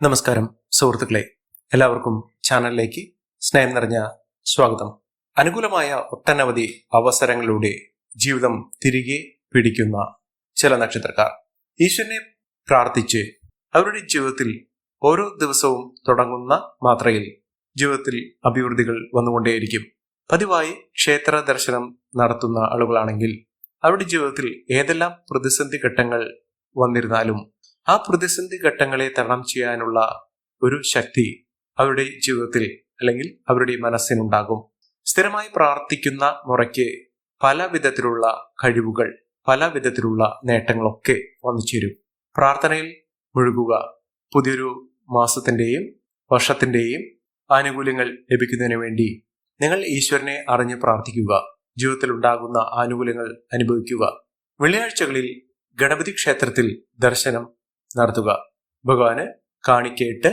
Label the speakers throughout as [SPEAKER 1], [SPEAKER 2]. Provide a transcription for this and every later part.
[SPEAKER 1] നമസ്കാരം സുഹൃത്തുക്കളെ, എല്ലാവർക്കും ചാനലിലേക്ക് സ്നേഹം നിറഞ്ഞ സ്വാഗതം. അനുകൂലമായ ഒട്ടനവധി അവസരങ്ങളിലൂടെ ജീവിതം തിരികെ പിടിക്കുന്ന ചില നക്ഷത്രക്കാർ ഈശ്വരനെ പ്രാർത്ഥിച്ച് അവരുടെ ജീവിതത്തിൽ ഓരോ ദിവസവും തുടങ്ങുന്ന മാത്രയിൽ ജീവിതത്തിൽ അഭിവൃദ്ധികൾ വന്നുകൊണ്ടേയിരിക്കും. പതിവായി ക്ഷേത്ര ദർശനം നടത്തുന്ന ആളുകളാണെങ്കിൽ അവരുടെ ജീവിതത്തിൽ ഏതെല്ലാം പ്രതിസന്ധി ഘട്ടങ്ങൾ വന്നിരുന്നാലും ആ പ്രതിസന്ധി ഘട്ടങ്ങളെ തരണം ചെയ്യാനുള്ള ഒരു ശക്തി അവരുടെ ജീവിതത്തിൽ അല്ലെങ്കിൽ അവരുടെ മനസ്സിനുണ്ടാകും. സ്ഥിരമായി പ്രാർത്ഥിക്കുന്ന മുറയ്ക്ക് പല വിധത്തിലുള്ള കഴിവുകൾ, പല വിധത്തിലുള്ള നേട്ടങ്ങളൊക്കെ വന്നു ചേരും. പ്രാർത്ഥനയിൽ മുഴുകുക. പുതിയൊരു മാസത്തിന്റെയും വർഷത്തിന്റെയും ആനുകൂല്യങ്ങൾ ലഭിക്കുന്നതിന് വേണ്ടി നിങ്ങൾ ഈശ്വരനെ അറിഞ്ഞ് പ്രാർത്ഥിക്കുക. ജീവിതത്തിൽ ഉണ്ടാകുന്ന ആനുകൂല്യങ്ങൾ അനുഭവിക്കുക. വെള്ളിയാഴ്ചകളിൽ ഗണപതി ക്ഷേത്രത്തിൽ ദർശനം നടത്തുക. ഭഗവാന് കാണിക്കയിട്ട്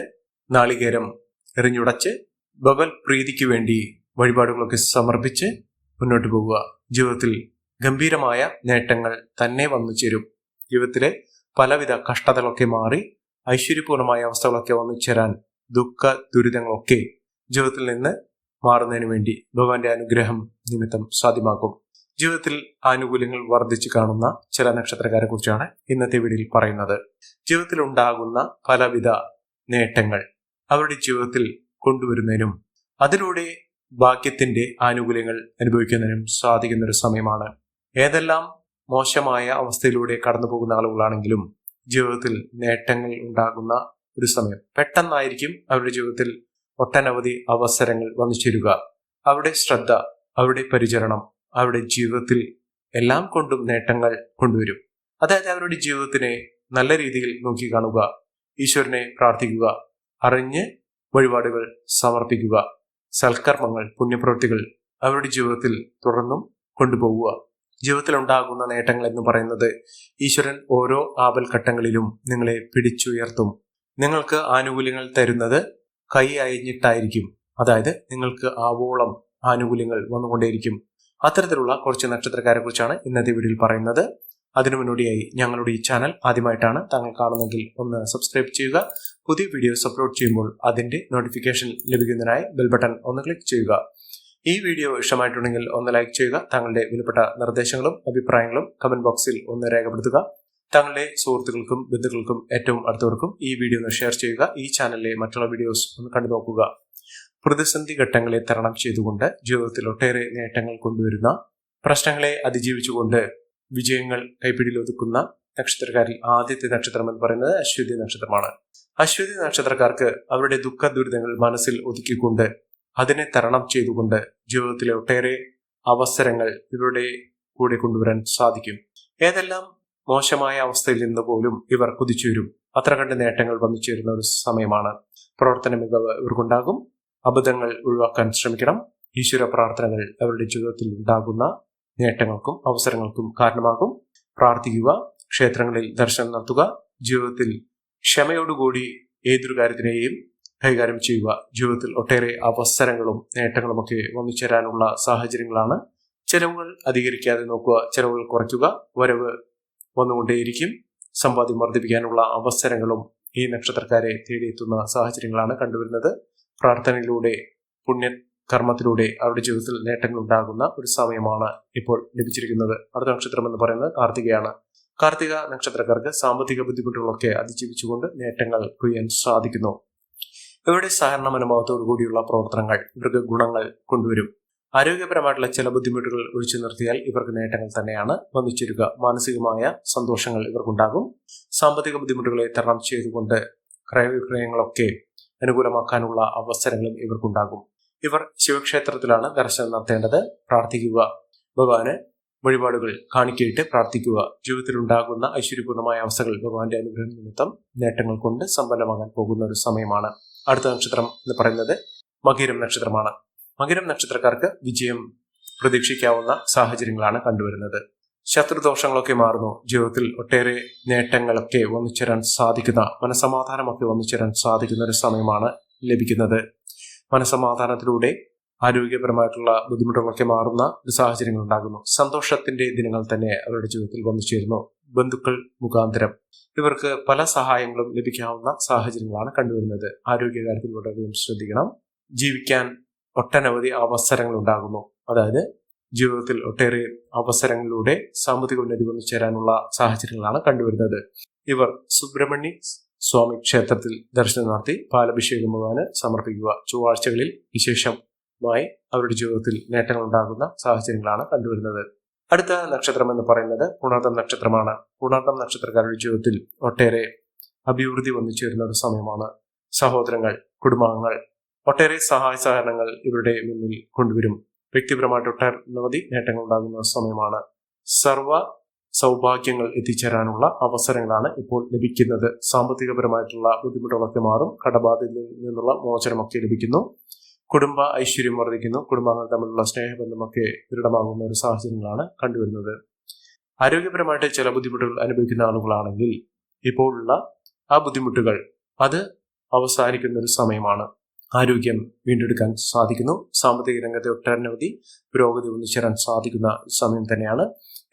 [SPEAKER 1] നാളികേരം എറിഞ്ഞുടച്ച് ഭഗവത് പ്രീതിക്ക് വേണ്ടി വഴിപാടുകളൊക്കെ സമർപ്പിച്ച് മുന്നോട്ട് പോകുക. ജീവിതത്തിൽ ഗംഭീരമായ നേട്ടങ്ങൾ തന്നെ വന്നു ചേരും. ജീവിതത്തിലെ പലവിധ കഷ്ടതകളൊക്കെ മാറി ഐശ്വര്യപൂർണമായ അവസ്ഥകളൊക്കെ വന്നു ചേരാൻ, ദുഃഖ ദുരിതങ്ങളൊക്കെ ജീവിതത്തിൽ നിന്ന് മാറുന്നതിന് വേണ്ടി ഭഗവാന്റെ അനുഗ്രഹം നിമിത്തം സാധ്യമാകും. ജീവിതത്തിൽ ആനുകൂല്യങ്ങൾ വർദ്ധിച്ചു കാണുന്ന ചില നക്ഷത്രക്കാരെ കുറിച്ചാണ് ഇന്നത്തെ വീഡിയോയിൽ പറയുന്നത്. ജീവിതത്തിൽ ഉണ്ടാകുന്ന പലവിധ നേട്ടങ്ങൾ അവരുടെ ജീവിതത്തിൽ കൊണ്ടുവരുന്നതിനും അതിലൂടെ ഭാഗ്യത്തിന്റെ ആനുകൂല്യങ്ങൾ അനുഭവിക്കുന്നതിനും സാധിക്കുന്ന ഒരു സമയമാണ്. ഏതെല്ലാം മോശമായ അവസ്ഥയിലൂടെ കടന്നു പോകുന്ന ആളുകളാണെങ്കിലും ജീവിതത്തിൽ നേട്ടങ്ങൾ ഉണ്ടാകുന്ന ഒരു സമയം. പെട്ടെന്നായിരിക്കും അവരുടെ ജീവിതത്തിൽ ഒട്ടനവധി അവസരങ്ങൾ വന്നു ചേരുക. അവരുടെ ശ്രദ്ധ, അവരുടെ പരിചരണം അവരുടെ ജീവിതത്തിൽ എല്ലാം കൊണ്ടും നേട്ടങ്ങൾ കൊണ്ടുവരും. അതായത് അവരുടെ ജീവിതത്തിനെ നല്ല രീതിയിൽ നോക്കി കാണുക, ഈശ്വരനെ പ്രാർത്ഥിക്കുക, അറിഞ്ഞ് വഴിപാടുകൾ സമർപ്പിക്കുക, സൽക്കർമ്മങ്ങൾ, പുണ്യപ്രവൃത്തികൾ അവരുടെ ജീവിതത്തിൽ തുടർന്നും കൊണ്ടുപോകുക. ജീവിതത്തിൽ ഉണ്ടാകുന്ന നേട്ടങ്ങൾ എന്ന് പറയുന്നത് ഈശ്വരൻ ഓരോ ആപൽഘട്ടങ്ങളിലും നിങ്ങളെ പിടിച്ചുയർത്തും. നിങ്ങൾക്ക് ആനുകൂല്യങ്ങൾ തരുന്നത് കൈ അയഞ്ഞിട്ടായിരിക്കും. അതായത് നിങ്ങൾക്ക് ആവോളം ആനുകൂല്യങ്ങൾ വന്നുകൊണ്ടേയിരിക്കും. അത്തരത്തിലുള്ള കുറച്ച് നക്ഷത്രക്കാരെ കുറിച്ചാണ് ഇന്നത്തെ വീഡിയോയിൽ പറയുന്നത്. അതിനു മുന്നോടിയായി ഞങ്ങളുടെ ഈ ചാനൽ ആദ്യമായിട്ടാണ് താങ്കൾ കാണുന്നതെങ്കിൽ ഒന്ന് സബ്സ്ക്രൈബ് ചെയ്യുക. പുതിയ വീഡിയോസ് അപ്ലോഡ് ചെയ്യുമ്പോൾ അതിന്റെ നോട്ടിഫിക്കേഷൻ ലഭിക്കുന്നതിനായി ബെൽ ബട്ടൺ ഒന്ന് ക്ലിക്ക് ചെയ്യുക. ഈ വീഡിയോ ഇഷ്ടമായിട്ടുണ്ടെങ്കിൽ ഒന്ന് ലൈക്ക് ചെയ്യുക. താങ്കളുടെ വിലപ്പെട്ട നിർദ്ദേശങ്ങളും അഭിപ്രായങ്ങളും കമന്റ് ബോക്സിൽ ഒന്ന് രേഖപ്പെടുത്തുക. താങ്കളുടെ സുഹൃത്തുക്കൾക്കും ബന്ധുക്കൾക്കും ഏറ്റവും അടുത്തവർക്കും ഈ വീഡിയോ ഒന്ന് ഷെയർ ചെയ്യുക. ഈ ചാനലിലെ മറ്റുള്ള വീഡിയോസ് ഒന്ന് കണ്ടു നോക്കുക. പ്രതിസന്ധി ഘട്ടങ്ങളെ തരണം ചെയ്തുകൊണ്ട് ജീവിതത്തിൽ ഒട്ടേറെ നേട്ടങ്ങൾ കൊണ്ടുവരുന്ന, പ്രശ്നങ്ങളെ അതിജീവിച്ചുകൊണ്ട് വിജയങ്ങൾ കൈപ്പിടിയിൽ ഒതുക്കുന്ന നക്ഷത്രക്കാരിൽ ആദ്യത്തെ നക്ഷത്രം എന്ന് പറയുന്നത് അശ്വതി നക്ഷത്രമാണ്. അശ്വതി നക്ഷത്രക്കാർക്ക് അവരുടെ ദുഃഖ ദുരിതങ്ങൾ മനസ്സിൽ ഒതുക്കിക്കൊണ്ട് അതിനെ തരണം ചെയ്തുകൊണ്ട് ജീവിതത്തിലെ ഒട്ടേറെ അവസരങ്ങൾ ഇവരുടെ കൂടെ കൊണ്ടുവരാൻ സാധിക്കും. ഏതെല്ലാം മോശമായ അവസ്ഥയിൽ നിന്ന് പോലും ഇവർ കുതിച്ചു വരും. അത്ര കണ്ട് നേട്ടങ്ങൾ വന്നു ചേരുന്ന ഒരു സമയമാണ്. പ്രവർത്തന മികവ് ഇവർക്കുണ്ടാകും. അബദ്ധങ്ങൾ ഒഴിവാക്കാൻ ശ്രമിക്കണം. ഈശ്വര പ്രാർത്ഥനകൾ അവരുടെ ജീവിതത്തിൽ ഉണ്ടാകുന്ന നേട്ടങ്ങൾക്കും അവസരങ്ങൾക്കും കാരണമാകും. പ്രാർത്ഥിക്കുക, ക്ഷേത്രങ്ങളിൽ ദർശനം നടത്തുക, ജീവിതത്തിൽ ക്ഷമയോടുകൂടി ഏതൊരു കാര്യത്തിനെയും കൈകാര്യം ചെയ്യുക. ജീവിതത്തിൽ ഒട്ടേറെ അവസരങ്ങളും നേട്ടങ്ങളുമൊക്കെ വന്നു ചേരാനുള്ള സാഹചര്യങ്ങളാണ്. ചെലവുകൾ അധികരിക്കാതെ നോക്കുക, ചെലവുകൾ കുറയ്ക്കുക. വരവ് വന്നുകൊണ്ടേയിരിക്കും. സമ്പാദ്യം വർദ്ധിപ്പിക്കാനുള്ള അവസരങ്ങളും ഈ നക്ഷത്രക്കാരെ തേടിയെത്തുന്ന സാഹചര്യങ്ങളാണ് കണ്ടുവരുന്നത്. പ്രാർത്ഥനയിലൂടെ, പുണ്യകർമ്മത്തിലൂടെ അവരുടെ ജീവിതത്തിൽ നേട്ടങ്ങൾ ഉണ്ടാകുന്ന ഒരു സമയമാണ് ഇപ്പോൾ ലഭിച്ചിരിക്കുന്നത്. അടുത്ത നക്ഷത്രം എന്ന് പറയുന്നത് കാർത്തികയാണ്. കാർത്തിക നക്ഷത്രക്കാർക്ക് സാമ്പത്തിക ബുദ്ധിമുട്ടുകളൊക്കെ അതിജീവിച്ചുകൊണ്ട് നേട്ടങ്ങൾ കൊയ്യാൻ സാധിക്കുന്നു. ഇവരുടെ സഹകരണ മനോഭാവത്തോടു കൂടിയുള്ള പ്രവർത്തനങ്ങൾ ഇവർക്ക് ഗുണങ്ങൾ കൊണ്ടുവരും. ആരോഗ്യപരമായിട്ടുള്ള ചില ബുദ്ധിമുട്ടുകൾ ഒഴിച്ചു നിർത്തിയാൽ ഇവർക്ക് നേട്ടങ്ങൾ തന്നെയാണ് വന്നു ചേരുക. മാനസികമായ സന്തോഷങ്ങൾ ഇവർക്കുണ്ടാകും. സാമ്പത്തിക ബുദ്ധിമുട്ടുകളെ തരണം ചെയ്തുകൊണ്ട് ക്രയവിക്രയങ്ങളൊക്കെ അനുകൂലമാക്കാനുള്ള അവസരങ്ങളും ഇവർക്കുണ്ടാകും. ഇവർ ശിവക്ഷേത്രത്തിലാണ് ദർശനം നടത്തേണ്ടത്. പ്രാർത്ഥിക്കുക, ഭഗവാന് വഴിപാടുകൾ കാണിക്കയിട്ട് പ്രാർത്ഥിക്കുക. ജീവിതത്തിൽ ഉണ്ടാകുന്ന ഐശ്വര്യപൂർണമായ അവസ്ഥകൾ ഭഗവാന്റെ അനുഗ്രഹം നിമിത്തം നേട്ടങ്ങൾ കൊണ്ട് സമ്പന്നമാകാൻ പോകുന്ന ഒരു സമയമാണ്. അടുത്ത നക്ഷത്രം എന്ന് പറയുന്നത് മകീരം നക്ഷത്രമാണ്. മകീരം നക്ഷത്രക്കാർക്ക് വിജയം പ്രതീക്ഷിക്കാവുന്ന സാഹചര്യങ്ങളാണ് കണ്ടുവരുന്നത്. ശത്രുദോഷങ്ങളൊക്കെ മാറുന്നു. ജീവിതത്തിൽ ഒട്ടേറെ നേട്ടങ്ങളൊക്കെ വന്നു ചേരാൻ സാധിക്കുന്ന, മനസമാധാനമൊക്കെ വന്നു ചേരാൻ സാധിക്കുന്ന ഒരു സമയമാണ് ലഭിക്കുന്നത്. മനസമാധാനത്തിലൂടെ ആരോഗ്യപരമായിട്ടുള്ള ബുദ്ധിമുട്ടുകളൊക്കെ മാറുന്ന ഒരു സാഹചര്യങ്ങൾ ഉണ്ടാകുന്നു. സന്തോഷത്തിന്റെ ദിനങ്ങൾ തന്നെ അവരുടെ ജീവിതത്തിൽ വന്നു ചേരുന്നു. ബന്ധുക്കൾ മുഖാന്തരം ഇവർക്ക് പല സഹായങ്ങളും ലഭിക്കാവുന്ന സാഹചര്യങ്ങളാണ് കണ്ടുവരുന്നത്. ആരോഗ്യകാര്യത്തിൽ വളരെയധികം ശ്രദ്ധിക്കണം. ജീവിക്കാൻ ഒട്ടനവധി അവസരങ്ങൾ ഉണ്ടാകുന്നു. അതായത് ജീവിതത്തിൽ ഒട്ടേറെ അവസരങ്ങളിലൂടെ സാമ്പത്തിക ഉന്നതി വന്നു ചേരാനുള്ള സാഹചര്യങ്ങളാണ് കണ്ടുവരുന്നത്. ഇവർ സുബ്രഹ്മണ്യ സ്വാമി ക്ഷേത്രത്തിൽ ദർശനം നടത്തി പാലഭിഷേകം ഭഗവാന് സമർപ്പിക്കുക. ചൊവ്വാഴ്ചകളിൽ വിശേഷമായി അവരുടെ ജീവിതത്തിൽ നേട്ടങ്ങൾ ഉണ്ടാകുന്ന സാഹചര്യങ്ങളാണ് കണ്ടുവരുന്നത്. അടുത്ത നക്ഷത്രം എന്ന് പറയുന്നത് പുണർദം നക്ഷത്രമാണ്. പുണർദം നക്ഷത്രക്കാരുടെ ജീവിതത്തിൽ ഒട്ടേറെ അഭിവൃദ്ധി വന്നു ചേരുന്ന ഒരു സമയമാണ്. സഹോദരങ്ങൾ, കുടുംബാംഗങ്ങൾ ഒട്ടേറെ സഹായ സഹകരണങ്ങൾ ഇവരുടെ മുന്നിൽ കൊണ്ടുവരും. വ്യക്തിപരമായിട്ട് ഒട്ടനവധി നേട്ടങ്ങൾ ഉണ്ടാകുന്ന സമയമാണ്. സർവ സൗഭാഗ്യങ്ങൾ എത്തിച്ചേരാനുള്ള അവസരങ്ങളാണ് ഇപ്പോൾ ലഭിക്കുന്നത്. സാമ്പത്തികപരമായിട്ടുള്ള ബുദ്ധിമുട്ടുകളൊക്കെ മാറും. കടബാധ്യതയിൽ നിന്നുള്ള മോചനമൊക്കെ ലഭിക്കുന്നു. കുടുംബ ഐശ്വര്യം വർദ്ധിക്കുന്നു. കുടുംബാംഗങ്ങൾ തമ്മിലുള്ള സ്നേഹബന്ധമൊക്കെ ദൃഢമാകുന്ന ഒരു സാഹചര്യങ്ങളാണ് കണ്ടുവരുന്നത്. ആരോഗ്യപരമായിട്ട് ചില ബുദ്ധിമുട്ടുകൾ അനുഭവിക്കുന്ന ആളുകളാണെങ്കിൽ ഇപ്പോഴുള്ള ആ ബുദ്ധിമുട്ടുകൾ അത് അവസാനിക്കുന്ന ഒരു സമയമാണ്. ആരോഗ്യം വീണ്ടെടുക്കാൻ സാധിക്കുന്നു. സാമ്പത്തിക രംഗത്തെ ഒട്ടനവധി പുരോഗതി ഒന്നിച്ചേരാൻ സാധിക്കുന്ന സമയം തന്നെയാണ്.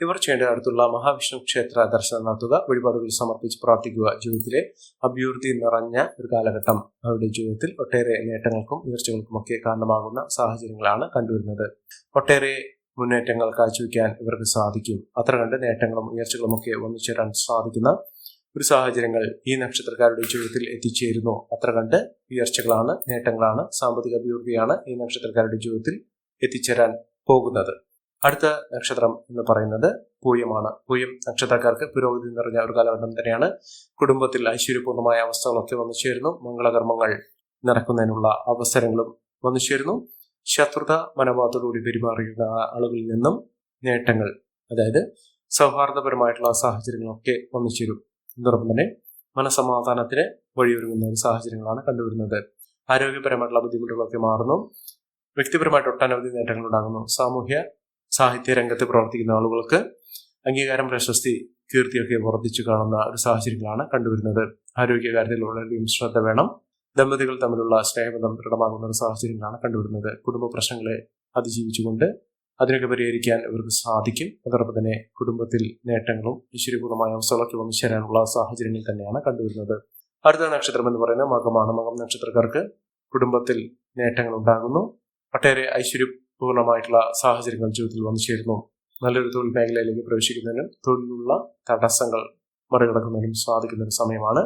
[SPEAKER 1] ഇവർ ചെയ്യേണ്ട അടുത്തുള്ള മഹാവിഷ്ണു ക്ഷേത്ര ദർശനം നടത്തുക, വഴിപാടുകൾ സമർപ്പിച്ച് പ്രാർത്ഥിക്കുക. ജീവിതത്തിലെ അഭിവൃദ്ധി നിറഞ്ഞ ഒരു കാലഘട്ടം അവരുടെ ജീവിതത്തിൽ ഒട്ടേറെ നേട്ടങ്ങൾക്കും ഉയർച്ചകൾക്കും ഒക്കെ കാരണമാകുന്ന സാഹചര്യങ്ങളാണ് കണ്ടുവരുന്നത്. ഒട്ടേറെ മുന്നേറ്റങ്ങൾ കാഴ്ചവെക്കാൻ ഇവർക്ക് സാധിക്കും. അത്ര കണ്ട് നേട്ടങ്ങളും ഉയർച്ചകളും ഒക്കെ ഒന്നിച്ചേരാൻ സാധിക്കുന്ന ഒരു സാഹചര്യങ്ങൾ ഈ നക്ഷത്രക്കാരുടെ ജീവിതത്തിൽ എത്തിച്ചേരുന്നു. അത്ര കണ്ട് ഉയർച്ചകളാണ്, നേട്ടങ്ങളാണ്, സാമ്പത്തിക അഭിവൃദ്ധിയാണ് ഈ നക്ഷത്രക്കാരുടെ ജീവിതത്തിൽ എത്തിച്ചേരാൻ പോകുന്നത്. അടുത്ത നക്ഷത്രം എന്ന് പറയുന്നത് പൂയമാണ്. പൂയം നക്ഷത്രക്കാർക്ക് പുരോഗതി നിറഞ്ഞ ഒരു കാലഘട്ടം തന്നെയാണ്. കുടുംബത്തിൽ ഐശ്വര്യപൂർണമായ അവസ്ഥകളൊക്കെ വന്നു ചേരുന്നു. മംഗളകർമ്മങ്ങൾ നടക്കുന്നതിനുള്ള അവസരങ്ങളും വന്നു ചേരുന്നു. ശത്രുത മനോഭാവത്തോടുകൂടി പെരുമാറിയിരുന്ന ആളുകളിൽ നിന്നും നേട്ടങ്ങൾ, അതായത് സൗഹാർദ്ദപരമായിട്ടുള്ള സാഹചര്യങ്ങളൊക്കെ വന്നു ചേരും. ഇതോടൊപ്പം തന്നെ മനസമാധാനത്തിന് വഴിയൊരുങ്ങുന്ന ഒരു സാഹചര്യങ്ങളാണ് കണ്ടുവരുന്നത്. ആരോഗ്യപരമായിട്ടുള്ള ബുദ്ധിമുട്ടുകളൊക്കെ മാറുന്നു. വ്യക്തിപരമായിട്ട് ഒട്ടനവധി നേട്ടങ്ങൾ ഉണ്ടാകുന്നു. സാമൂഹ്യ സാഹിത്യ രംഗത്ത് പ്രവർത്തിക്കുന്ന ആളുകൾക്ക് അംഗീകാരം, പ്രശസ്തി, കീർത്തിയൊക്കെ വർദ്ധിച്ചു കാണുന്ന ഒരു സാഹചര്യങ്ങളാണ് കണ്ടുവരുന്നത്. ആരോഗ്യകാര്യത്തിൽ വളരെയധികം ശ്രദ്ധ വേണം. ദമ്പതികൾ തമ്മിലുള്ള സ്നേഹബന്ധം ദൃഢമാകുന്ന ഒരു സാഹചര്യങ്ങളാണ് കണ്ടുവരുന്നത്. കുടുംബ പ്രശ്നങ്ങളെ അതിജീവിച്ചുകൊണ്ട് അതിനൊക്കെ പരിഹരിക്കാൻ ഇവർക്ക് സാധിക്കും. അതോടൊപ്പം തന്നെ കുടുംബത്തിൽ നേട്ടങ്ങളും ഐശ്വര്യപൂർണമായ അവസ്ഥകളൊക്കെ വന്നു ചേരാനുള്ള സാഹചര്യങ്ങൾ തന്നെയാണ് കണ്ടുവരുന്നത്. അടുത്ത നക്ഷത്രം എന്ന് പറയുന്നത് മകമാണ്. മകം നക്ഷത്രക്കാർക്ക് കുടുംബത്തിൽ നേട്ടങ്ങൾ ഉണ്ടാകുന്നു. ഒട്ടേറെ ഐശ്വര്യപൂർണമായിട്ടുള്ള സാഹചര്യങ്ങൾ ജീവിതത്തിൽ വന്നു ചേരുന്നു. നല്ലൊരു തൊഴിൽ മേഖലയിലേക്ക് പ്രവേശിക്കുന്നതിനും തൊഴിലുള്ള തടസ്സങ്ങൾ മറികടക്കുന്നതിനും സാധിക്കുന്ന ഒരു സമയമാണ്.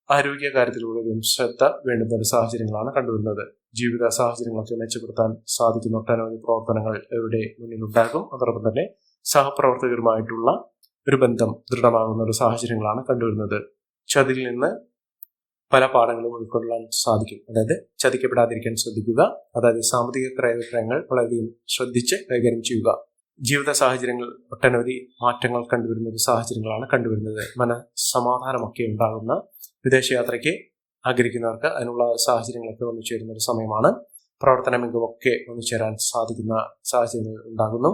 [SPEAKER 1] ആരോഗ്യകാര്യത്തിലൂടെയും ശ്രദ്ധ വേണ്ടുന്ന ഒരു സാഹചര്യങ്ങളാണ് കണ്ടുവരുന്നത്. ജീവിത സാഹചര്യങ്ങളൊക്കെ മെച്ചപ്പെടുത്താൻ സാധിക്കുന്ന ഒട്ടനവധി പ്രവർത്തനങ്ങൾ ഇവരുടെ മുന്നിലുണ്ടാകും. അതോടൊപ്പം തന്നെ സഹപ്രവർത്തകരുമായിട്ടുള്ള ഒരു ബന്ധം ദൃഢമാകുന്ന ഒരു സാഹചര്യങ്ങളാണ് കണ്ടുവരുന്നത്. ചതിയിൽ നിന്ന് പല പാഠങ്ങളും ഉൾക്കൊള്ളാൻ സാധിക്കും. അതായത് ചതിക്കപ്പെടാതിരിക്കാൻ ശ്രദ്ധിക്കുക. അതായത് സാമ്പത്തിക ക്രയവിക്രയങ്ങൾ വളരെയധികം ശ്രദ്ധിച്ച് കൈകാര്യം ചെയ്യുക. ജീവിത സാഹചര്യങ്ങൾ ഒട്ടനവധി മാറ്റങ്ങൾ കണ്ടുവരുന്ന ഒരു സാഹചര്യങ്ങളാണ് കണ്ടുവരുന്നത്. മനസ്സമാധാനമൊക്കെ ഉണ്ടാകുന്ന വിദേശയാത്രയ്ക്ക് ആഗ്രഹിക്കുന്നവർക്ക് അതിനുള്ള സാഹചര്യങ്ങളൊക്കെ വന്നു ചേരുന്ന ഒരു സമയമാണ്. പ്രവർത്തന മികവൊക്കെ വന്നു ചേരാൻ സാധിക്കുന്ന സാഹചര്യങ്ങൾ ഉണ്ടാകുന്നു.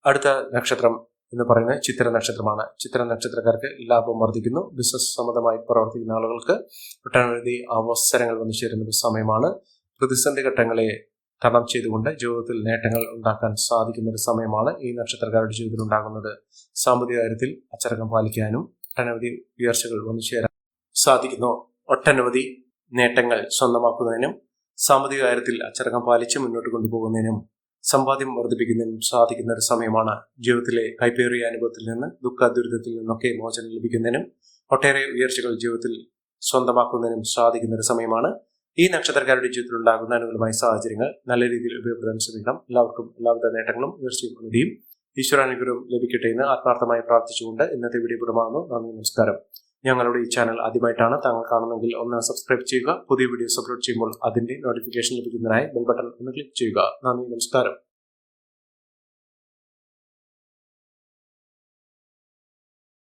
[SPEAKER 1] അടുത്ത നക്ഷത്രം എന്ന് പറയുന്നത് ചിത്ര നക്ഷത്രമാണ്. ചിത്ര നക്ഷത്രക്കാർക്ക് ലാഭം വർദ്ധിക്കുന്നു. ബിസിനസ് സംബന്ധമായി പ്രവർത്തിക്കുന്ന ആളുകൾക്ക് ഒട്ടനവധി അവസരങ്ങൾ വന്നു ചേരുന്ന ഒരു സമയമാണ്. പ്രതിസന്ധി ഘട്ടങ്ങളെ തരണം ചെയ്തുകൊണ്ട് ജീവിതത്തിൽ നേട്ടങ്ങൾ ഉണ്ടാക്കാൻ സാധിക്കുന്ന ഒരു സമയമാണ് ഈ നക്ഷത്രക്കാരുടെ ജീവിതത്തിൽ ഉണ്ടാകുന്നത്. സാമ്പത്തിക കാര്യത്തിൽ അച്ചടക്കം പാലിക്കാനും ഒട്ടനവധി ഉയർച്ചകൾ വന്നു ചേരാൻ സാധിക്കുന്നു. ഒട്ടനവധി നേട്ടങ്ങൾ സ്വന്തമാക്കുന്നതിനും സാമ്പത്തിക കാര്യത്തിൽ അച്ചടക്കം പാലിച്ച് മുന്നോട്ട് കൊണ്ടുപോകുന്നതിനും സമ്പാദ്യം വർദ്ധിപ്പിക്കുന്നതിനും സാധിക്കുന്ന ഒരു സമയമാണ്. ജീവിതത്തിലെ കൈപ്പേറിയ അനുഭവത്തിൽ നിന്ന്, ദുഃഖ ദുരിതത്തിൽ നിന്നൊക്കെ മോചനം ലഭിക്കുന്നതിനും ഒട്ടേറെ ഉയർച്ചകൾ ജീവിതത്തിൽ സ്വന്തമാക്കുന്നതിനും സാധിക്കുന്ന ഒരു സമയമാണ്. ഈ നക്ഷത്രക്കാരുടെ ജീവിതത്തിൽ ഉണ്ടാകുന്ന അനുകൂലമായ സാഹചര്യങ്ങൾ നല്ല രീതിയിൽ ഉപയോഗപ്പെടുത്താൻ ശ്രമിക്കണം. എല്ലാവർക്കും എല്ലാവിധ നേട്ടങ്ങളും ഉയർച്ചയും ഉന്നതിയും ഈശ്വരാനുഗ്രഹം ലഭിക്കട്ടെ എന്ന് ആത്മാർത്ഥമായി പ്രാർത്ഥിച്ചുകൊണ്ട് ഇന്നത്തെ വീഡിയോ പൂർണ്ണമാകുന്നു. നന്ദി, നമസ്കാരം. ഞങ്ങളുടെ ഈ ചാനൽ ആദ്യമായിട്ടാണ് താങ്കൾ കാണുന്നതെങ്കിൽ ഒന്ന് സബ്സ്ക്രൈബ് ചെയ്യുക. പുതിയ വീഡിയോസ് അപ്ലോഡ് ചെയ്യുമ്പോൾ അതിന്റെ നോട്ടിഫിക്കേഷൻ ലഭിക്കുന്നതിനായി ബെൽ ബട്ടൺ ഒന്ന് ക്ലിക്ക് ചെയ്യുക. നന്ദി, നമസ്കാരം.